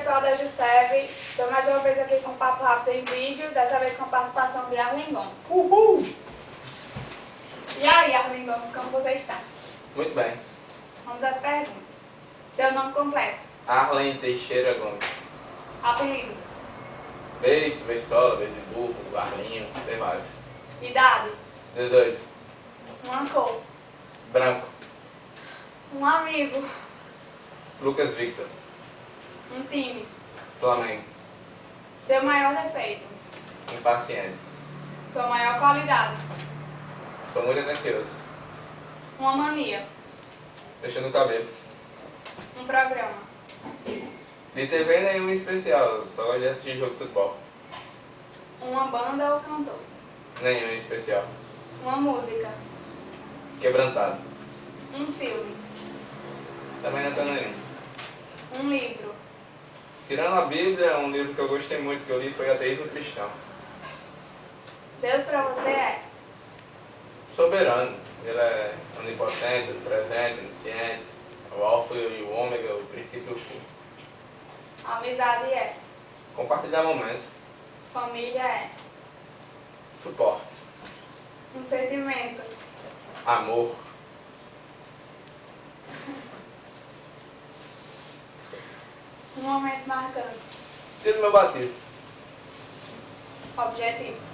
pessoal da Juscev, estou mais uma vez aqui com um papo rápido em vídeo, dessa vez com a participação de Arlen Gomes. Uhul! E aí, Arlen Gomes, como você está? Muito bem. Vamos às perguntas. Seu nome completo? Arlen Teixeira Gomes. Apelido? Beijo, Beisola, Beijo de Burro, Arlinho, tem vários. Idade? 18. Uma cor? Branco. Um amigo? Lucas Victor. Um time? Flamengo. Seu maior defeito? Impaciente. Sua maior qualidade? Sou muito atencioso. Uma mania? Mexendo no cabelo. Um programa? De TV nenhum especial, só gosto de assistir jogo de futebol. Uma banda ou cantor? Nenhum especial. Uma música? Quebrantado. Um filme? Também não tenho nenhum. Um livro? Tirando a Bíblia, um livro que eu gostei muito que eu li foi Ateísmo Cristão. Deus para você é? Soberano. Ele é onipotente, presente, onisciente, o alfa e o ômega, o princípio e o fim. Amizade é? Compartilhar momentos. Família é? Suporte. Um sentimento? Amor. Um momento marcante? Dia do meu batismo. Objetivos?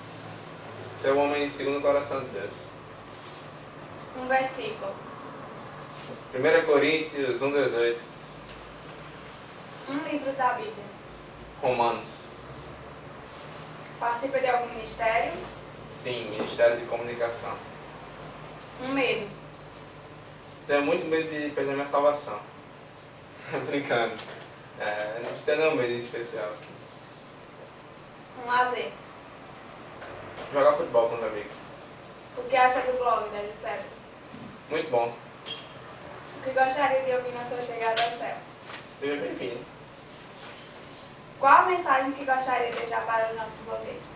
Ser um homem segundo o coração de Deus. Um versículo? 1 Coríntios 1,18. Um livro da Bíblia? Romanos. Participa de algum ministério? Sim, Ministério de Comunicação. Um medo? Tenho muito medo de perder minha salvação. Brincando. Não tenho nenhum medo em especial. Um lazer? Jogar futebol com os amigos. O que acha do blog da Juscev? Muito bom. O que gostaria de ouvir na sua chegada ao céu? Seja bem-vindo. Qual a mensagem que gostaria de deixar para os nossos blogueiros?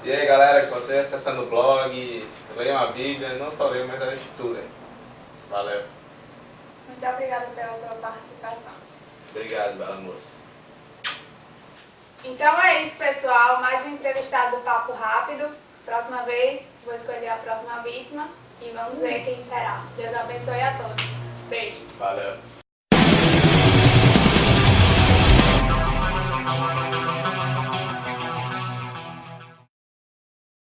E aí galera, continuem acessando o blog, leiam a Bíblia, não só leiam, mas a estudem. Valeu. Muito obrigada pela sua participação. Obrigado, bela moça. Então é isso, pessoal. Mais um entrevistado do Papo Rápido. Próxima vez, vou escolher a próxima vítima e vamos ver quem será. Deus abençoe a todos. Beijo. Valeu.